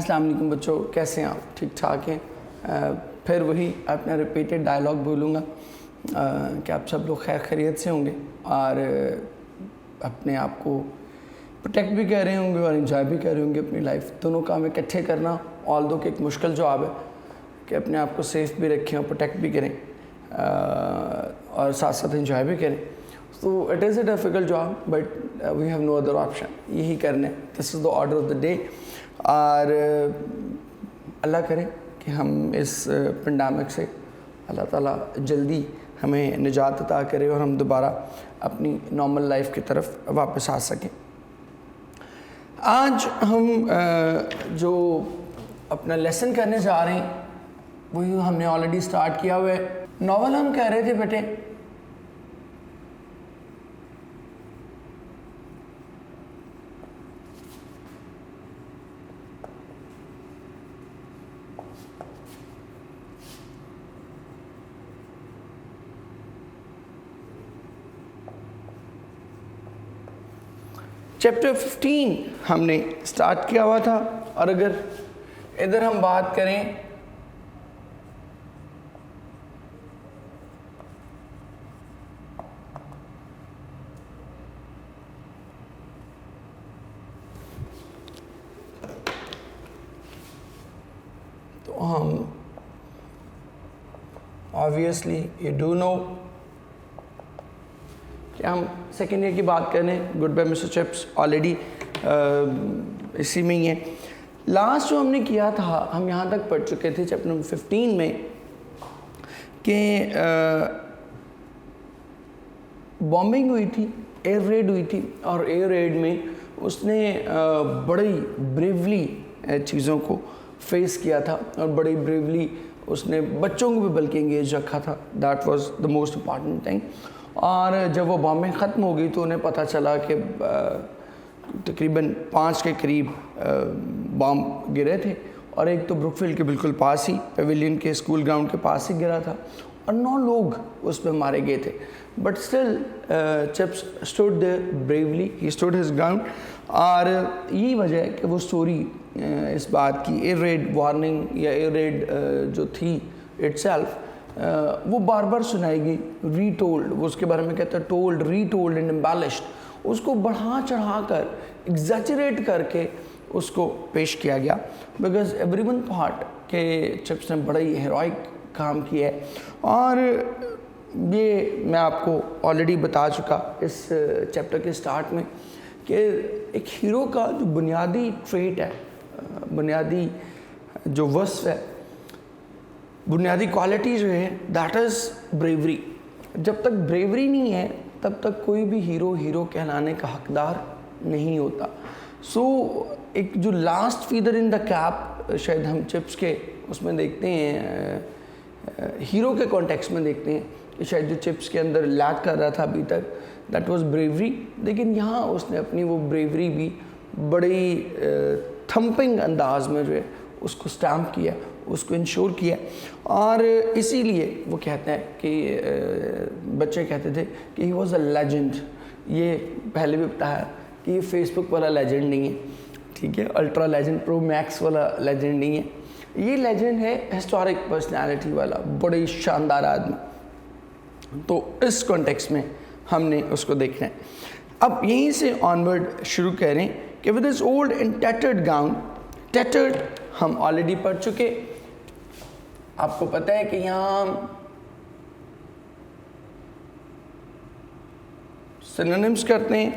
السلام علیکم بچوں، کیسے ہیں آپ؟ ٹھیک ٹھاک ہیں؟ پھر وہی اپنا ریپیٹڈ ڈائلاگ بولوں گا کہ آپ سب لوگ خیر خیریت سے ہوں گے اور اپنے آپ کو پروٹیکٹ بھی کر رہے ہوں گے اور انجوائے بھی کر رہے ہوں گے اپنی لائف۔ دونوں کام اکٹھے کرنا آل دو کہ ایک مشکل جواب ہے کہ اپنے آپ کو سیف بھی رکھیں اور پروٹیکٹ بھی کریں اور ساتھ ساتھ انجوائے بھی کریں۔ تو it is a difficult job but we have no other option, یہی کرنا ہے۔ This is the order of the day. اور اللہ کرے کہ ہم اس پینڈیمک سے اللہ تعالیٰ جلدی ہمیں نجات عطا کرے اور ہم دوبارہ اپنی نارمل لائف کی طرف واپس آ سکیں۔ آج ہم جو اپنا لیسن کرنے جا رہے ہیں وہی ہم نے آلریڈی سٹارٹ کیا ہوا ہے۔ ناول ہم کہہ رہے تھے بیٹے چیپٹر 15 ہم نے سٹارٹ کیا ہوا تھا، اور اگر ادھر ہم بات کریں تو ہم obviously you do know کہ ہم سیکنڈ ایئر کی بات کریں۔ Good bye Mr Chips already اسی میں ہی ہے۔ لاسٹ جو ہم نے کیا تھا ہم یہاں تک پڑھ چکے تھے چیپٹر نمبر 15 میں کہ بامبنگ ہوئی تھی، ایئر ریڈ ہوئی تھی، اور ایئر ریڈ میں اس نے بڑی بریولی چیزوں کو فیس کیا تھا اور بڑی بریولی اس نے بچوں کو بھی بلکہ انگیج رکھا تھا۔ That was the most important thing. اور جب وہ بامبنگ ختم ہو گئی تو انہیں پتہ چلا کہ تقریباً 5 کے قریب بام گرے تھے، اور ایک تو بروک فیلڈ کے بالکل پاس ہی پیویلین کے اسکول گراؤنڈ کے پاس ہی گرا تھا، اور 9 لوگ اس پہ مارے گئے تھے۔ But still Chips stood bravely, he stood his ground. اور یہی وجہ ہے کہ وہ سٹوری اس بات کی ایئر ریڈ وارننگ یا ایئر ریڈ جو تھی اٹ سیلف وہ بار بار سنائی گئی، ری ٹولڈ، وہ اس کے بارے میں کہتا ہے ٹولڈ، ری ٹولڈ اینڈ امبیلشڈ، اس کو بڑھا چڑھا کر ایگزیجریٹ کر کے اس کو پیش کیا گیا، بیکاز ایوری ون تھاٹ کہ چپس نے بڑا ہی ہیروئک کام کیا ہے۔ اور یہ میں آپ کو آلریڈی بتا چکا اس چیپٹر کے سٹارٹ میں کہ ایک ہیرو کا جو بنیادی ٹریٹ ہے، بنیادی جو وصف ہے، بنیادی کوالٹی جو ہے دیٹ از بریوری۔ جب تک بریوری نہیں ہے تب تک کوئی بھی ہیرو کہلانے کا حقدار نہیں ہوتا۔ سو ایک جو لاسٹ فیدر ان دا کیپ شاید ہم چپس کے اس میں دیکھتے ہیں، ہیرو کے کانٹیکس میں دیکھتے ہیں کہ شاید جو چپس کے اندر لیک کر رہا تھا ابھی تک دیٹ واز بریوری، لیکن یہاں اس نے اپنی وہ بریوری بھی بڑی تھمپنگ انداز میں جو ہے اس کو سٹیمپ کیا، اس کو انشور کیا۔ اور اسی لیے وہ کہتے ہیں کہ بچے کہتے تھے کہ ہی واز اے لیجنڈ۔ یہ پہلے بھی بتایا کہ یہ فیس بک والا لیجنڈ نہیں ہے، ٹھیک ہے، الٹرا لیجنڈ پرو میکس والا لیجنڈ نہیں ہے، یہ لیجنڈ ہے ہسٹورک پرسنالٹی والا، بڑی شاندار آدمی۔ تو اس کانٹیکس میں ہم نے اس کو دیکھنا ہے۔ اب یہیں سے آنورڈ شروع کریں کہ with his old and tattered gown, tattered ہم آلریڈی پڑھ چکے۔ آپ کو پتہ ہے کہ یہاں سینونیمز کرتے ہیں۔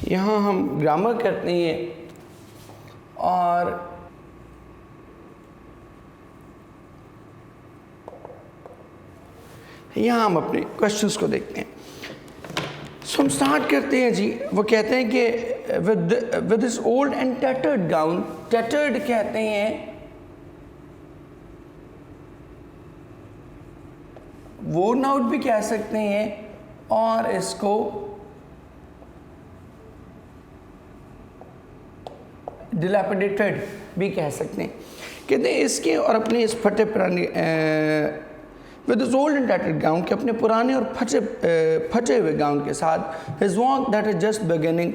یہاں ہم گرامر کرتے ہیں، اور یہاں ہم اپنے کوشچنس کو دیکھتے ہیں۔ سو ہم سٹارٹ کرتے ہیں جی، وہ کہتے ہیں کہ with his old and tattered gown، tattered کہتے ہیں worn out بھی کہہ سکتے ہیں، اور اس کو dilapidated بھی کہہ سکتے ہیں۔ کہتے ہیں اس کے اور اپنے اس پھٹے پرانے with his old and tattered gown, کہ اپنے پرانے اور پھٹے ہوئے گاؤن کے ساتھ. His walk that is just beginning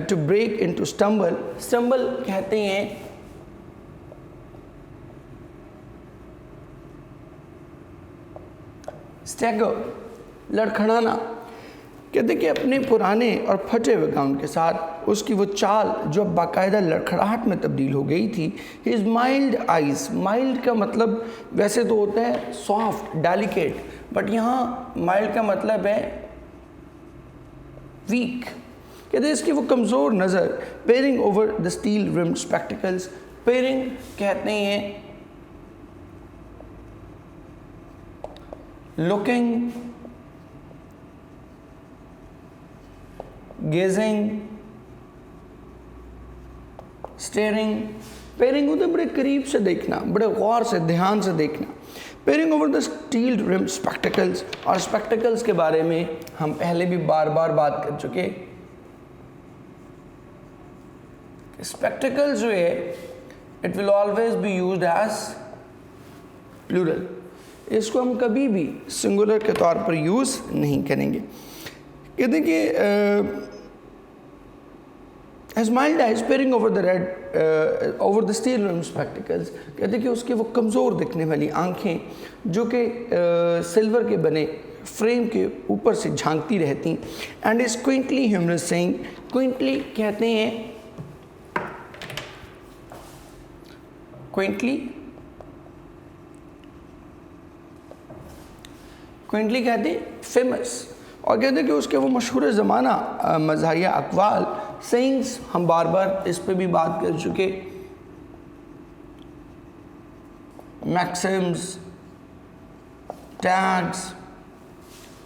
to break into stumble. Stumble کہتے ہیں stagger, لڑکھڑانا. کہتے ہیں کہ اپنے پرانے اور پھٹے ہوئے گاؤن کے ساتھ اس کی وہ چال جو باقاعدہ لڑکھڑاہٹ میں تبدیل ہو گئی تھی. his mild eyes, mild کا مطلب ویسے تو ہوتا ہے soft, delicate, بٹ یہاں mild کا مطلب ہے weak. کہتے ہیں اس کی وہ کمزور نظر, peering over the steel rimmed spectacles. peering کہتے ہیں looking, gazing, staring. peering ہوتا ہے بڑے قریب سے دیکھنا, بڑے غور سے, دھیان سے دیکھنا. peering over the steel rimmed spectacles. اور spectacles کے بارے میں ہم پہلے بھی بار بار بات کر چکے. spectacles جو ہے it will always be used as plural. اس کو ہم کبھی بھی سنگولر کے طور پر یوز نہیں کریں گے. کہتے ہیں کہ his mild eyes peering over the steel rimmed spectacles. کہتے ہیں کہ اس کی وہ کمزور دکھنے والی آنکھیں جو کہ سلور کے بنے فریم کے اوپر سے جھانکتی رہتی. and is quaintly humorous saying. quaintly کہتے ہیں کوئنٹلی کہتے ہیں فیمس. اور کہتے ہیں کہ اس کے وہ مشہور زمانہ مزاحیہ اقوال, سینگس, ہم بار بار اس پہ بھی بات کر چکے. میکسمز, ٹیگز,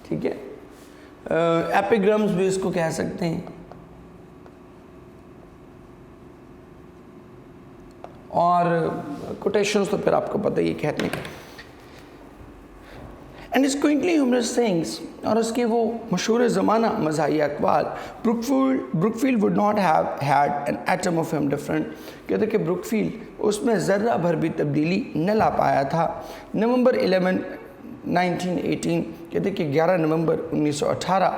ٹھیک ہے, ایپیگرامز بھی اس کو کہہ سکتے ہیں. اور کوٹیشنز تو پھر آپ کو پتہ یہ کہتے ہیں. and his quaintly humorous sayings, اور اس کے وہ مشہور زمانہ مزاحیہ اقوال. Brookfield would not have had an atom of him different. کہتے کہ بروکفیلڈ اس میں ذرہ بھر بھی تبدیلی نہ لا پایا تھا. نومبر 11 1918. کہتے کہ 11 نومبر 1918.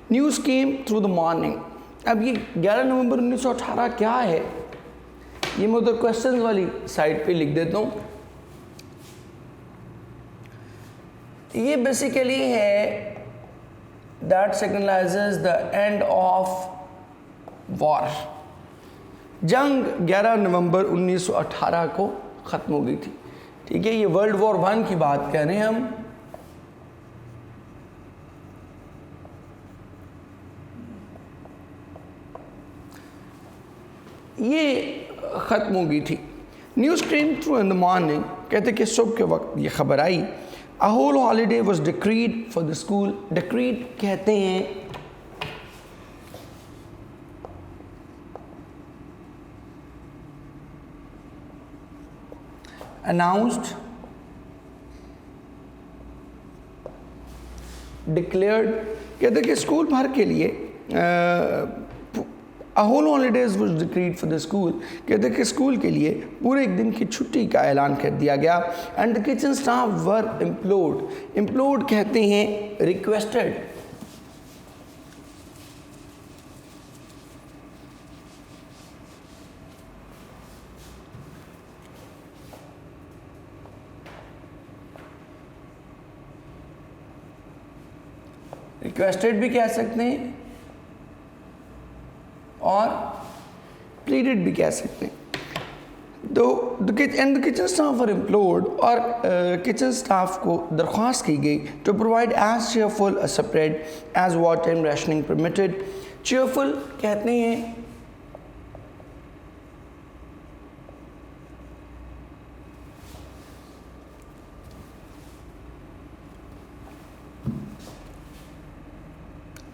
News came through the morning. اب یہ 11 نومبر 1918 کیا ہے, یہ میں ادھر کوشچنز والی سائٹ پہ لکھ دیتا ہوں. یہ بیسیکلی ہے that signalizes the end of war. جنگ 11 نومبر 1918 کو ختم ہو گئی تھی. ٹھیک ہے, یہ ورلڈ وار 1 کی بات کہہ رہے ہیں ہم. یہ ختم ہو گئی تھی. News came through in the morning. کہتے کہ صبح کے وقت یہ خبر آئی. A whole holiday was decreed for the school. Decreed کہتے ہیں announced, declared. کہتے کہ اسکول بھر کے لیے A whole holidays was decreed for the school. کہتے کہ اسکول کے لیے پورے ایک دن کی چھٹی کا اعلان کر دیا گیا. and the kitchen staff were implored. implored کہتے ہیں requested. requested بھی کہہ سکتے ہیں اور pleaded بھی کہہ سکتے ہیں. and the kitchen staff were implored, اور kitchen staff کو درخواست کی گئی to provide as cheerful a spread as wartime rationing permitted. cheerful کہتے ہیں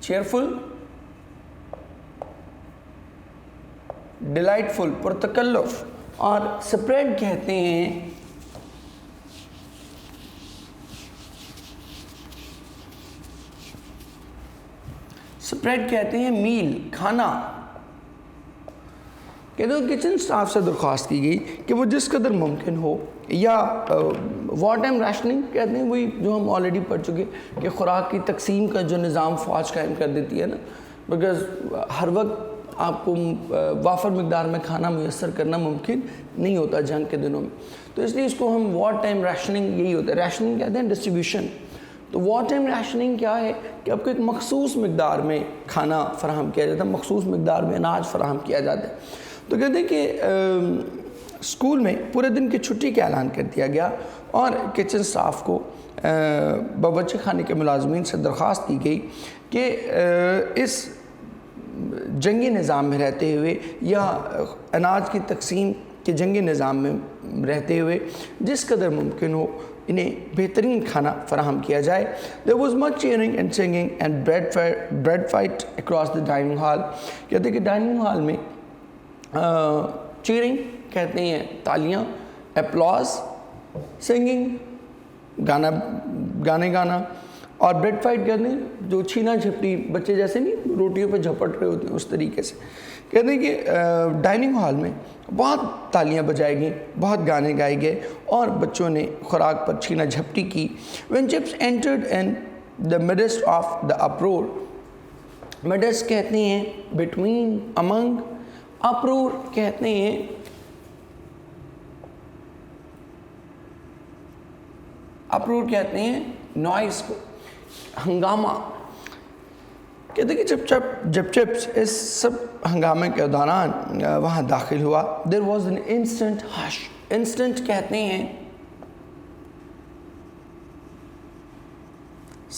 cheerful, ڈیلائٹفل, پرتکلف. اور سپریڈ کہتے ہیں میل, کھانا. کہتے ہیں کچن سٹاف سے درخواست کی گئی کہ وہ جس قدر ممکن ہو یا وار ٹائم ریشننگ کہتے ہیں وہی جو ہم آلریڈی پڑھ چکے کہ خوراک کی تقسیم کا جو نظام فوج قائم کر دیتی ہے نا، بیکاز ہر وقت آپ کو وافر مقدار میں کھانا میسر کرنا ممکن نہیں ہوتا جنگ کے دنوں میں، تو اس لیے اس کو ہم وار ٹائم ریشننگ یہی ہوتا ہے. ریشننگ کہتے ہیں ڈسٹریبیوشن. تو وار ٹائم ریشننگ کیا ہے کہ آپ کو ایک مخصوص مقدار میں کھانا فراہم کیا جاتا ہے، مخصوص مقدار میں اناج فراہم کیا جاتا ہے. تو کہتے ہیں کہ اسکول میں پورے دن کی چھٹی کا اعلان کر دیا گیا اور کچن سٹاف کو باورچی خانے کے ملازمین سے درخواست کی گئی کہ اس جنگی نظام میں رہتے ہوئے یا اناج کی تقسیم کے جنگی نظام میں رہتے ہوئے جس قدر ممکن ہو انہیں بہترین کھانا فراہم کیا جائے. There was much cheering and singing and bread fight across the dining hall. کہتے ہیں کہ ڈائننگ ہال میں چیئرنگ کہتے ہیں تالیاں، اپلاز، سنگنگ گانے گانا، اور بریڈ فائٹ کہتے ہیں جو چھینا جھپٹی، بچے جیسے نہیں روٹیوں پہ جھپٹ رہے ہوتے ہیں اس طریقے سے. کہتے ہیں کہ ڈائننگ ہال میں بہت تالیاں بجائی گئیں، بہت گانے گائے گئے اور بچوں نے خوراک پر چھینا جھپٹی کی. When chips entered in the midst of the uproar. midst کہتے ہیں between, among. uproar کہتے ہیں نوائز کو، ہنگامہ. کہتے ہیں کہ جب چپس اس سب ہنگامے کے دوران وہاں داخل ہوا there was an instant hush. instant کہتے ہیں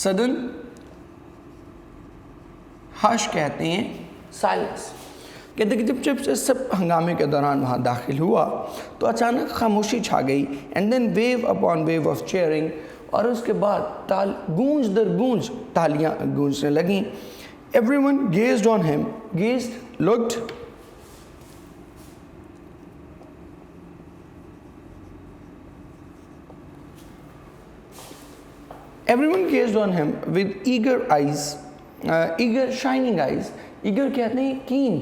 sudden، hush کہتے ہیں silence. کہتے ہیں کہ جب چپس اس سب ہنگامے کے دوران وہاں داخل ہوا تو اچانک خاموشی چھا گئی. and then wave upon wave of cheering. اور اس کے بعد گونج در گونج تالیاں گونجنے لگیں. Everyone gazed on him. Gazed, looked. Everyone gazed on him with eager eyes, eager shining eyes. Eager کہتے ہیں keen.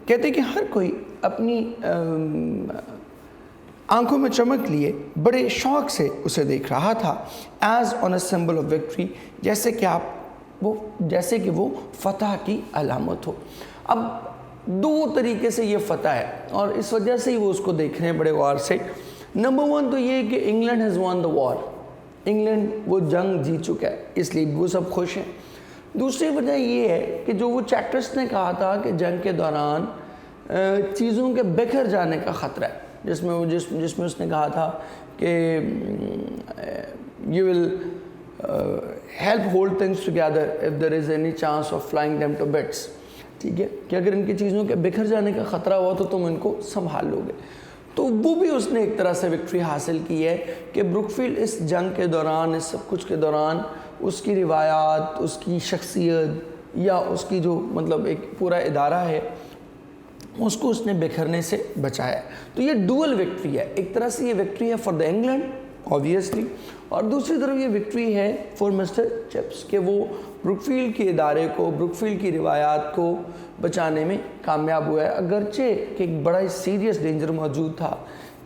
کہتے ہیں کہ ہر کوئی اپنی آنکھوں میں چمک لیے بڑے شوق سے اسے دیکھ رہا تھا. As on a symbol of victory. جیسے کہ وہ فتح کی علامت ہو. اب دو طریقے سے یہ فتح ہے اور اس وجہ سے ہی وہ اس کو دیکھ رہے ہیں بڑے غور سے. نمبر 1 تو یہ کہ England has won the war. England وہ جنگ جیت چکا ہے، اس لیے وہ سب خوش ہیں. دوسری وجہ یہ ہے کہ جو وہ چیٹرس نے کہا تھا کہ جنگ کے دوران چیزوں کے بکھر جانے کا خطرہ ہے، جس میں اس نے کہا تھا کہ you will help hold things together if there is any chance of flying them to bits. ٹھیک ہے کہ اگر ان کی چیزوں کے بکھر جانے کا خطرہ ہوا تو تم ان کو سنبھال لو گے. تو وہ بھی اس نے ایک طرح سے وکٹری حاصل کی ہے کہ بروک فیلڈ اس جنگ کے دوران، اس سب کچھ کے دوران اس کی روایات، اس کی شخصیت یا اس کی جو مطلب ایک پورا ادارہ ہے اس کو اس نے بکھرنے سے بچایا. تو یہ ڈوئل وکٹری ہے. ایک طرح سے یہ وکٹری ہے فار دا انگلینڈ obviously، اور دوسری طرف یہ وکٹری ہے فار مسٹر چپس کہ وہ بروک فیلڈ کے ادارے کو، بروک فیلڈ کی روایات کو بچانے میں کامیاب ہوا ہے، اگرچہ کہ ایک بڑا ہی سیریس ڈینجر موجود تھا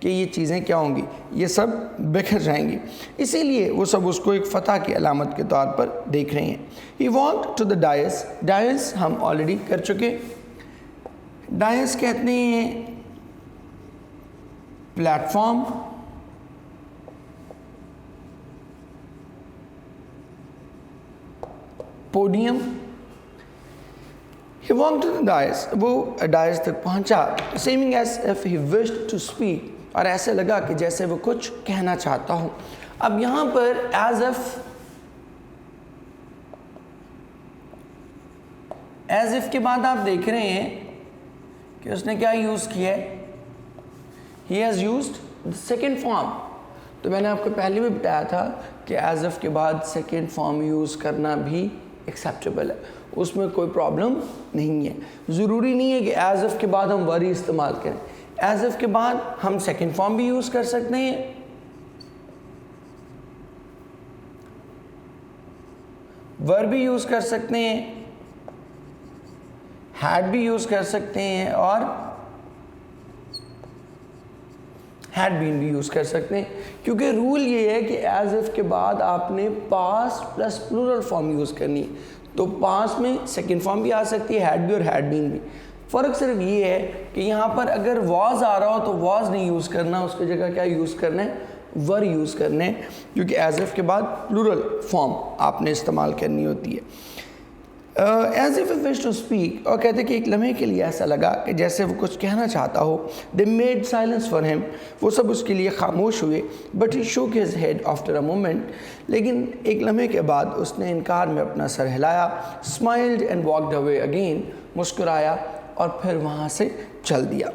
کہ یہ چیزیں کیا ہوں گی، یہ سب بکھر جائیں گی. اسی لیے وہ سب اس کو ایک فتح کی علامت کے طور پر دیکھ رہے ہیں. He walked to the dais. dais ہم آلریڈی کر چکے. dais کہتے ہیں plate form. Podium. He walked to the dais. وہ dais تک پہنچا. Seeming as if he wished to speak. اور ایسے لگا کہ جیسے وہ کچھ کہنا چاہتا ہوں. اب یہاں پر as if کے بعد آپ دیکھ رہے ہیں کہ اس نے کیا یوز کیا ہے. He has used the second form. تو میں نے آپ کو پہلے بھی بتایا تھا کہ as if کے بعد second form یوز کرنا بھی ایکسیپٹیبل ہے، اس میں کوئی پرابلم نہیں ہے. ضروری نہیں ہے کہ as if کے بعد ہم وری استعمال کریں. as if کے بعد ہم سیکنڈ فارم بھی یوز کر سکتے ہیں، ور بھی یوز کر سکتے ہیں، had بھی یوز کر سکتے ہیں اور had been بھی یوز کر سکتے ہیں، کیونکہ رول یہ ہے کہ as if کے بعد آپ نے past plus plural form use کرنی ہے. تو past میں second form بھی آ سکتی ہے had بھی اور had been بھی. فرق صرف یہ ہے کہ یہاں پر اگر was آ رہا ہو تو was نہیں یوز کرنا، اس کی جگہ کیا یوز کرنا ہے؟ were یوز کرنے ہیں، کیونکہ as if کے بعد plural form آپ نے استعمال کرنی ہوتی ہے. As if he wished to speak، اور کہتے ہیں کہ ایک لمحے کے لیے ایسا لگا کہ جیسے وہ کچھ کہنا چاہتا ہو. They made silence for him، وہ سب اس کے لیے خاموش ہوئے. But he shook his head after a moment، لیکن ایک لمحے کے بعد اس نے انکار میں اپنا سر ہلایا. Smiled and walked away again، مسکرایا اور پھر وہاں سے چل دیا.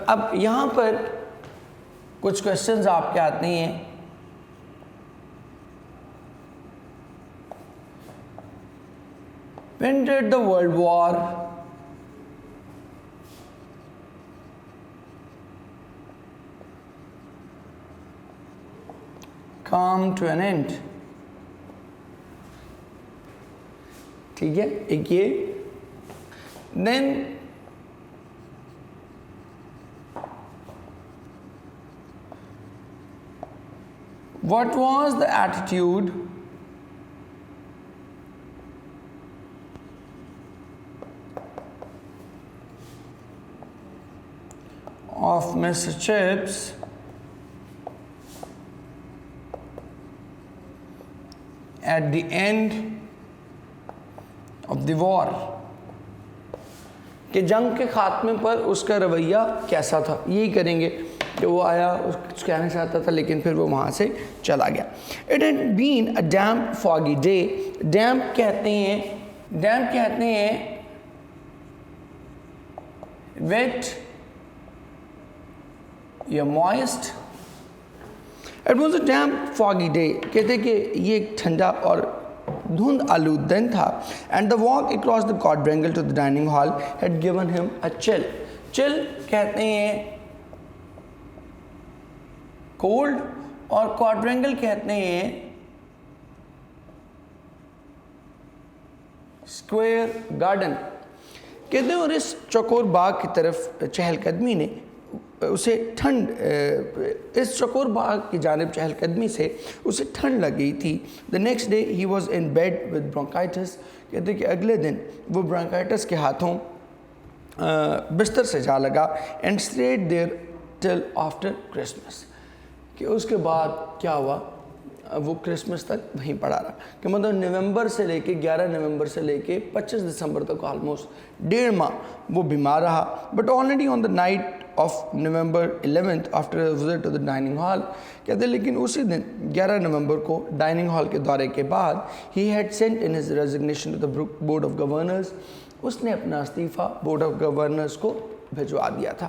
اب یہاں پر کچھ کوشچنز آپ کے آتے ہیں. When did the World War come to an end؟ ٹھیک ہے، ایک یہ. Then what was the attitude of Mr. Chips at the end of the war؟ کہ جنگ کے خاتمے پر اس کا رویہ کیسا تھا. یہی کریں گے کہ وہ آیا، کچھ کہنا چاہتا تھا لیکن پھر وہ وہاں سے چلا گیا. It had been a damp foggy day، damp کہتے ہیں wet یا moist. It was a damp foggy day، کہتے ہیں کہ یہ ایک ٹھنڈا اور دھند آلود دن تھا. And the walk across the quadrangle to the dining hall had given him a chill. chill کہتے ہیں cold اور quadrangle کہتے ہیں square garden. کہتے ہیں اور اس چوکور باغ کی طرف چہل قدمی نے اسے اس چکور باغ کی جانب چہل قدمی سے اسے ٹھنڈ لگ گئی تھی. The next day he was in bed with bronchitis، کہتے ہیں کہ اگلے دن وہ برونکائٹس کے ہاتھوں بستر سے جا لگا. And stayed there till after Christmas، کہ اس کے بعد کیا ہوا، وہ کرسمس تک وہیں پڑا رہا. کہ مطلب نومبر سے لے کے 11 نومبر سے لے کے 25 دسمبر تک آلموسٹ 1.5 ماہ وہ بیمار رہا. But already on the night of November 11th after a visit to the dining hall، کہتے ہیں لیکن اسی دن 11 نومبر کو ڈائننگ ہال کے دورے کے بعد he had sent in his resignation to the board of governors، اس نے اپنا استعفیٰ بورڈ آف گورنرز کو بھجوا دیا تھا.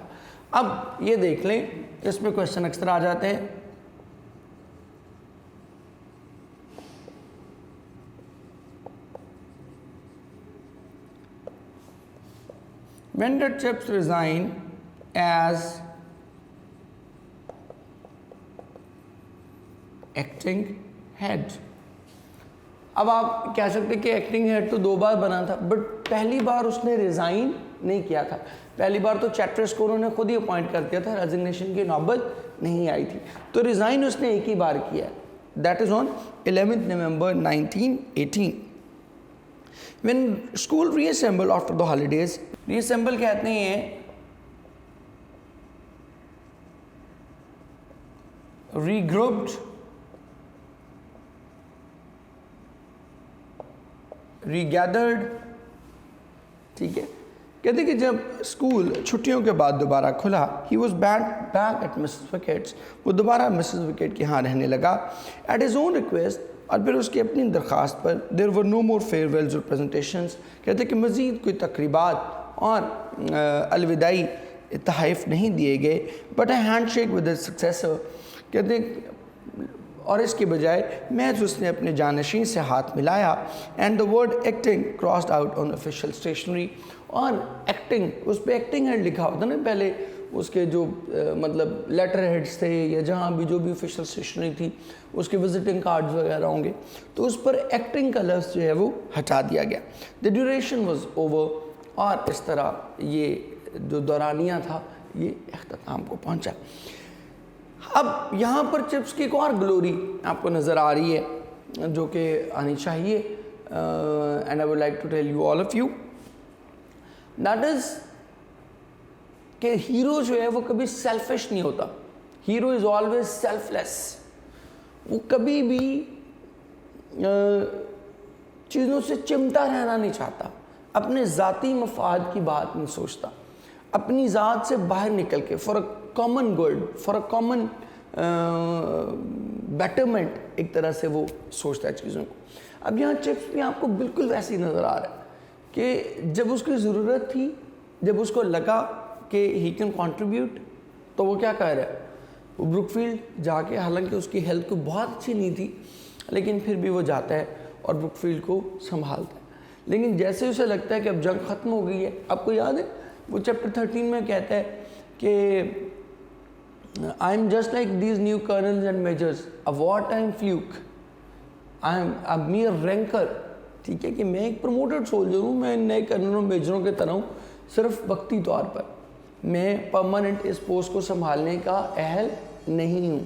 اب یہ دیکھ لیں، اس میں کوشچن اکثر آ جاتے ہیں. When did Chips resign as acting head؟ اب آپ کہہ سکتے کہ ایکٹنگ ہیڈ تو 2 بار بنا تھا، بٹ پہلی بار اس نے ریزائن نہیں کیا تھا. پہلی بار تو چیٹرس کو انہوں نے خود ہی اپوائنٹ کر دیا تھا، ریزگنیشن کی نوبت نہیں آئی تھی. تو ریزائن اس نے ایک ہی بار کیا ہے، that is on 11 November 1918. When school reassembled after the holidays، reassemble کہتے ہیں regrouped، regathered، ٹھیک ہے. کہتے ہیں کہ جب اسکول چھٹیوں کے بعد دوبارہ کھلا he was back at Mrs. Wicket's، وہ دوبارہ مسز وکٹ کے ہاں رہنے لگا. at his own request، اور پھر اس کی اپنی درخواست پر there were no more farewells or presentations، کہتے ہیں کہ مزید کوئی تقریبات اور الوداعی تحائف نہیں دیے گئے. but a handshake with his successor، کہتے ہیں اور اس کے بجائے محض اس نے اپنے جانشین سے ہاتھ ملایا. and the word acting crossed out on official stationery، اور ایکٹنگ، اس پہ ایکٹنگ ہیڈ لکھا ہوتا نا پہلے اس کے جو مطلب لیٹر ہیڈز تھے یا جہاں بھی جو بھی آفیشیل اسٹیشنری تھی اس کے وزٹنگ کارڈز وغیرہ ہوں گے تو اس پر ایکٹنگ کا لفظ جو ہے وہ ہٹا دیا گیا. the duration was over، اور اس طرح یہ جو دورانیہ تھا یہ اختتام کو پہنچا۔ اب یہاں پر چپس کی ایک اور گلوری آپ کو نظر آ رہی ہے جو کہ آنی چاہیے، and I would like to tell you all of you that is کہ ہیرو جو ہے وہ کبھی سیلفش نہیں ہوتا، hero is always selfless, وہ کبھی بھی چیزوں سے چمٹا رہنا نہیں چاہتا، اپنے ذاتی مفاد کی بات نہیں سوچتا، اپنی ذات سے باہر نکل کے for a common good, for a common betterment ایک طرح سے وہ سوچتا ہے چیزوں کو۔ اب یہاں چپس بھی آپ کو بالکل ویسے ہی نظر آ رہا ہے کہ جب اس کی ضرورت تھی، جب اس کو لگا کہ ہی کین کنٹریبیوٹ، تو وہ کیا کہہ رہا ہے، وہ بروک فیلڈ جا کے، حالانکہ اس کی ہیلتھ کو بہت اچھی نہیں تھی لیکن پھر بھی وہ جاتا ہے اور بروک فیلڈ کو سنبھالتا ہے۔ لیکن جیسے اسے لگتا ہے کہ اب جنگ ختم ہو گئی ہے، آپ کو یاد ہے وہ چیپٹر 13 میں کہتا ہے کہ I am just like these new colonels and majors, a wartime fluke, I am a mere rancor، ٹھیک ہے کہ میں ایک پروموٹڈ سولجر ہوں، میں نئے کرنلوں میجروں کے طرح ہوں، صرف وقتی طور پر، میں پرماننٹ اس پوسٹ کو سنبھالنے کا اہل نہیں ہوں۔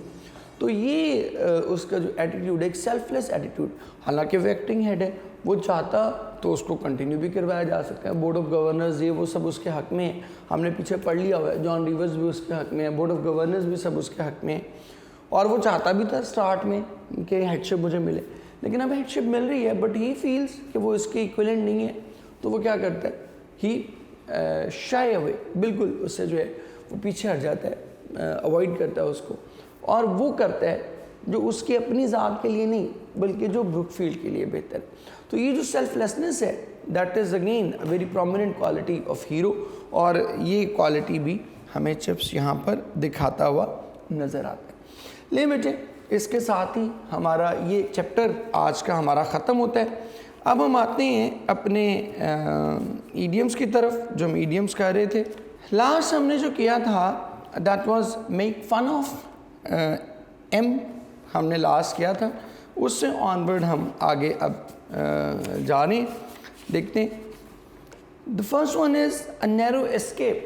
تو یہ اس کا جو ایٹیٹیوڈ ہے، ایک سیلف لیس ایٹیٹیوڈ، حالانکہ وہ ایکٹنگ ہیڈ ہے، وہ چاہتا تو اس کو کنٹینیو بھی کروایا جا سکتا ہے، بورڈ آف گورنرز یہ وہ سب اس کے حق میں ہیں، ہم نے پیچھے پڑھ لیا ہوا ہے، جان ریورز بھی اس کے حق میں ہے، بورڈ آف گورنرز بھی سب اس کے حق میں ہیں، اور وہ چاہتا بھی تھا سٹارٹ میں کہ ہیڈ شپ مجھے ملے، لیکن اب ہیڈ شپ مل رہی ہے بٹ ہی فیلز کہ وہ اس کے ایکویلنٹ نہیں ہے، تو وہ کیا کرتا ہے، ہی شائے ہوئے، بالکل اس سے جو ہے وہ پیچھے ہٹ جاتا ہے، اوائڈ کرتا ہے اس کو، اور وہ کرتا ہے جو اس کی اپنی ذات کے لیے نہیں بلکہ جو بروک فیلڈ کے لیے بہتر ہے۔ تو یہ جو سیلف لیسنس ہے that is again a very prominent quality of hero, اور یہ کوالٹی بھی ہمیں چپس یہاں پر دکھاتا ہوا نظر آتا ہے۔ لے بیٹے، اس کے ساتھ ہی ہمارا یہ چیپٹر آج کا ہمارا ختم ہوتا ہے۔ اب ہم آتے ہیں اپنے ایڈیمز کی طرف، جو ہم ایڈیمز کہہ رہے تھے۔ لاسٹ ہم نے جو کیا تھا that was make fun of them, ہم نے لاسٹ کیا تھا، اس سے آن ورڈ ہم آگے اب جا رہے ہیں، دیکھتے ہیں۔ the first one is a narrow escape،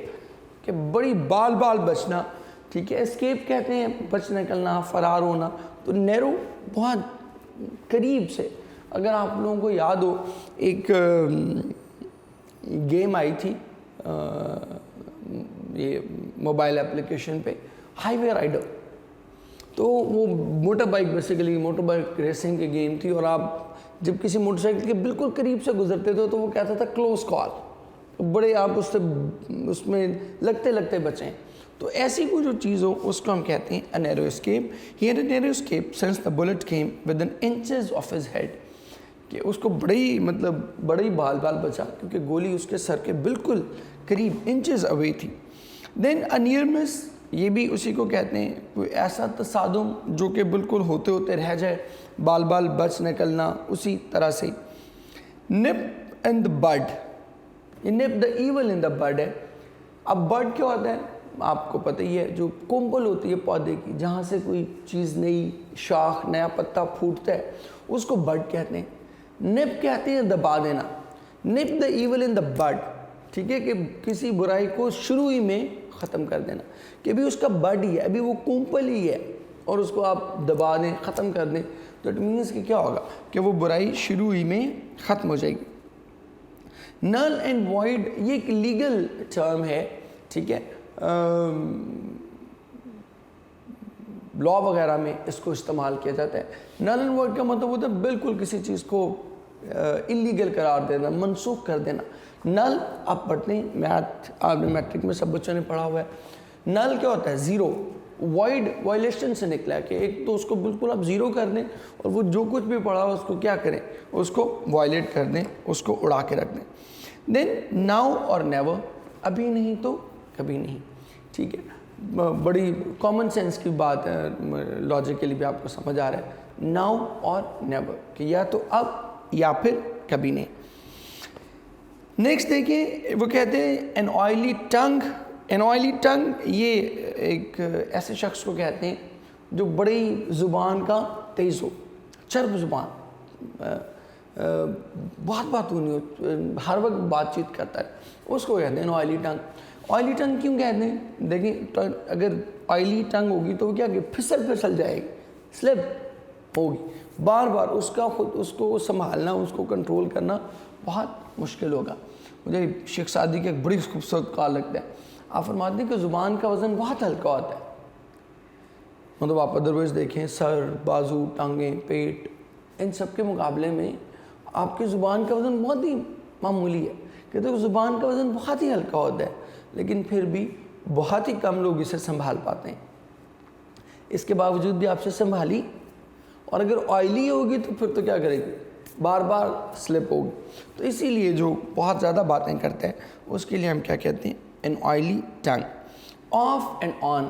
کہ بڑی بال بچنا، ٹھیک ہے، اسکیپ کہتے ہیں بچ نکلنا، فرار ہونا، تو نیرو بہت قریب سے، اگر آپ لوگوں کو یاد ہو ایک گیم آئی تھی یہ موبائل اپلیکیشن پہ، ہائی وے رائڈر، تو وہ motor bike basically motor bike racing کی گیم تھی، اور آپ جب کسی موٹر سائیکل کے بالکل قریب سے گزرتے تھے تو وہ کہتا تھا کلوز کال، بڑے آپ اس میں لگتے بچیں، تو ایسی کوئی جو چیز ہو اس کو ہم کہتے ہیں a narrow escape۔ He had a narrow escape since the bullet came within inches of his head، کہ اس کو بڑی بال بچا کیونکہ گولی اس کے سر کے بالکل قریب انچز اوے تھی۔ Then a near miss، یہ بھی اسی کو کہتے ہیں، کوئی ایسا تصادم جو کہ بالکل ہوتے رہ جائے، بال بچ نکلنا، اسی طرح سے۔ nip in the bud، یہ nip the evil in the bud ہے۔ اب bud کیا ہوتا ہے آپ کو پتہ ہی ہے، جو کمپل ہوتی ہے پودے کی، جہاں سے کوئی چیز نئی شاخ نیا پتا پھوٹتا ہے، اس کو bud کہتے ہیں۔ nip کہتے ہیں دبا دینا، nip the evil in the bud، ٹھیک ہے، کہ کسی برائی کو شروع ہی میں ختم کر دینا، کہ ابھی اس کا بڈ ہی ہے، ابھی وہ کمپل ہی ہے، اور اس کو آپ دبا دیں، ختم کر دیں، تو اٹ مینس کہ کیا ہوگا کہ وہ برائی شروع ہی میں ختم ہو جائے گی۔ نل اینڈ وائڈ، یہ ایک لیگل ٹرم ہے، ٹھیک ہے، لا وغیرہ میں اس کو استعمال کیا جاتا ہے۔ نل اینڈ وائڈ کا مطلب ہوتا ہے بالکل کسی چیز کو انلیگل قرار دینا، منسوخ کر دینا۔ نل آپ پڑھتے ہیں، میتھ آپ نے میٹرک میں سب بچوں نے پڑھا ہوا ہے، نل کیا ہوتا ہے، زیرو۔ وائڈ وائلیشن سے نکلا ہے کہ ایک تو اس کو بالکل آپ زیرو کر دیں، اور وہ جو کچھ بھی پڑھا ہوا اس کو کیا کریں، اس کو وائلیٹ کر دیں، اس کو اڑا کے رکھ دیں۔ دین ناؤ اور نیور، ابھی نہیں تو کبھی نہیں، ٹھیک ہے، بڑی کامن سینس کی بات ہے، لاجیکلی بھی آپ کو سمجھ آ رہا ہے، ناؤ اور نیور، کہ یا تو اب یا پھر کبھی نہیں۔ نیکسٹ دیکھیں، وہ کہتے ہیں این آئلی ٹنگ۔ این آئلی ٹنگ یہ ایک ایسے شخص کو کہتے ہیں جو بڑی زبان کا تیز ہو، چرب زبان، بہت بات ہونی ہو، ہر وقت بات چیت کرتا ہے، اس کو کہتے ہیں آئلی ٹنگ۔ آئلی ٹنگ کیوں کہتے ہیں؟ دیکھیں اگر آئلی ٹنگ ہوگی تو وہ کیا کہ پھسل جائے گی، سلپ ہوگی بار بار، اس کو سنبھالنا، اس کو کنٹرول کرنا بہت مشکل ہوگا۔ مجھے شیخ سعدی کا ایک بڑی خوبصورت قول لگتا ہے، آپ فرماتے ہیں کہ زبان کا وزن بہت ہلکا ہوتا ہے، مطلب آپ ادروائز دیکھیں سر، بازو، ٹانگیں، پیٹ، ان سب کے مقابلے میں آپ کی زبان کا وزن بہت ہی معمولی ہے، کہتے ہیں زبان کا وزن بہت ہی ہلکا ہوتا ہے، لیکن پھر بھی بہت ہی کم لوگ اسے سنبھال پاتے ہیں۔ اس کے باوجود بھی آپ سے سنبھالی، اور اگر آئلی ہوگی تو پھر تو کیا کرے گی، بار بار سلپ ہوگی۔ تو اسی لیے جو بہت زیادہ باتیں کرتے ہیں اس کے لیے ہم کیا کہتے ہیں، ان آئلی ٹنگ۔ آف اینڈ آن،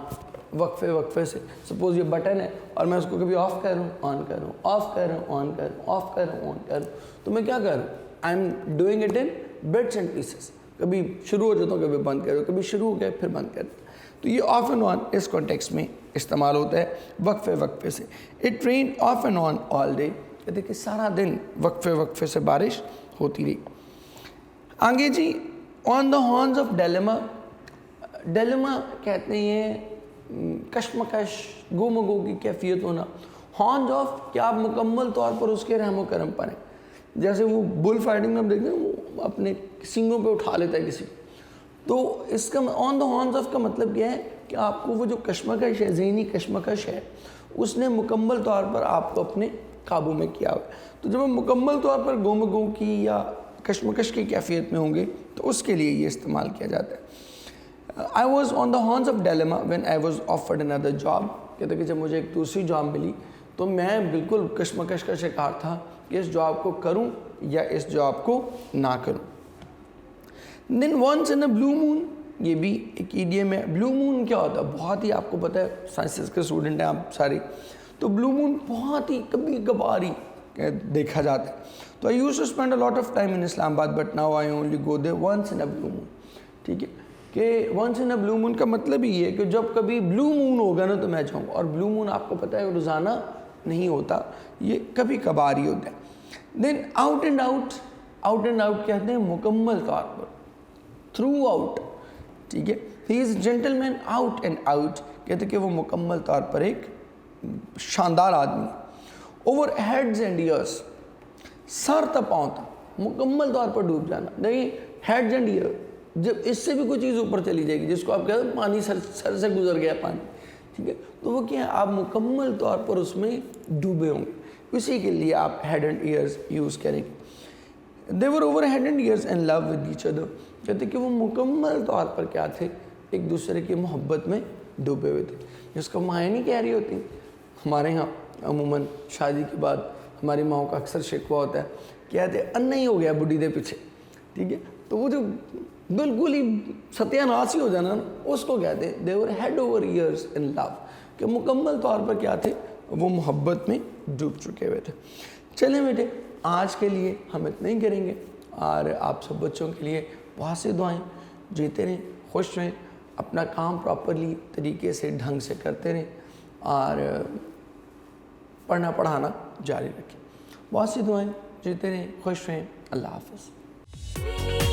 وقفے سے، سپوز یہ بٹن ہے اور میں اس کو کبھی آف کر رہا ہوں، آن کر رہا ہوں، آف کر رہا ہوں، آن کر رہا ہوں، آف کر رہا ہوں، آن کر رہا ہوں، تو میں کیا کر رہا ہوں، I am doing it in bits and pieces, کبھی شروع ہو جاتا ہوں، کبھی بند کر رہا ہوں، کبھی شروع ہو گیا پھر بند کر رہا ہوں۔ تو یہ آف اینڈ آن اس کانٹیکسٹ میں استعمال ہوتا ہے وقفے سے۔ It rain off and on all day, کہتے کہ سارا دن وقفے سے بارش ہوتی رہی۔ آگے جی، آن دا ہارنز آف ڈیلیما، ڈیلیما کہتے ہیں کشمکش، گو کی کیفیت ہونا، ہارنز آف کیا آپ مکمل طور پر اس کے رحم و کرم پر ہیں، جیسے وہ بل فائٹنگ میں ہم دیکھتے ہیں وہ اپنے سینگوں پہ اٹھا لیتا ہے کسی، تو اس کا آن دا ہارنز آف کا مطلب یہ ہے کہ آپ کو وہ جو کشمکش ہے، ذہنی کشمکش ہے، اس نے مکمل طور پر آپ کو اپنے قابو میں کیا ہوا ہے۔ تو جب ہم مکمل طور پر گو کی یا کشمکش کی کیفیت میں ہوں گے تو اس کے لیے یہ استعمال کیا جاتا ہے۔ I was on the horns of dilemma when I was offered another job، کہتے ہیں کہ جب مجھے ایک دوسری جاب ملی تو میں بالکل کشمکش کا شکار تھا کہ اس جاب کو کروں یا اس جاب کو نہ کروں۔ Then once in a blue moon، یہ بھی ایک ایڈیم ہے۔ بلو مون کیا ہوتا ہے؟ بہت ہی آپ کو پتہ ہے، سائنسز کے اسٹوڈنٹ ہیں آپ سارے، تو بلو مون بہت ہی کبھی کبھار ہی دیکھا جاتا ہے۔ تو I used to spend a lot of time in Islam Abad but now I only go there once in a blue moon، ٹھیک ہے، کہ ونس ان اے بلو مون کا مطلب ہی ہے کہ جب کبھی بلو مون ہوگا نا تو میں جاؤں گا، اور بلو مون آپ کو پتہ ہے روزانہ نہیں ہوتا، یہ کبھی کبھار ہی ہوتا ہے۔ دین آؤٹ اینڈ آؤٹ کہتے ہیں مکمل طور پر، تھرو آؤٹ، ٹھیک ہے، he is gentleman out and out, کہتے ہیں کہ وہ مکمل طور پر ایک شاندار آدمی ہے۔ اوور ہیڈز اینڈ ایئرس، سر تا پاؤں تک مکمل طور پر ڈوب جانا، نہیں ہیڈز اینڈ ایئر، جب اس سے بھی کوئی چیز اوپر چلی جائے گی، جس کو آپ کہتے ہیں پانی سر سے گزر گیا پانی، ٹھیک ہے، تو وہ کیا ہے، آپ مکمل طور پر اس میں ڈوبے ہوں گے، اسی کے لیے آپ ہیڈ اینڈ ایئرز یوز کریں گے۔ They were over head and ears in love with each other، کہتے کہ وہ مکمل طور پر کیا تھے، ایک دوسرے کی محبت میں ڈوبے ہوئے تھے، جس کو مائیں نہیں کہہ رہی ہوتی۔ ہمارے ہاں عموماً شادی کے بعد ہماری ماؤں کا اکثر شکوہ ہوتا ہے، کہتے ہیں انا ہی ہو گیا بڈھی دے پیچھے، ٹھیک ہے، تو وہ جو بالکل ہی ستیہ ناس ہی ہو جانا اس کو کہتے ہیں they were head over ears in love، کہ مکمل طور پر کیا تھے، وہ محبت میں ڈوب چکے ہوئے تھے۔ چلیں بیٹے، آج کے لیے ہم اتنا ہی کریں گے، اور آپ سب بچوں کے لیے بہت سی دعائیں، جیتے رہیں، خوش رہیں، اپنا کام پراپرلی طریقے سے ڈھنگ سے کرتے رہیں، اور پڑھنا پڑھانا جاری رکھیں۔ بہت سی دعائیں، جیتے رہیں، خوش رہیں، اللہ حافظ۔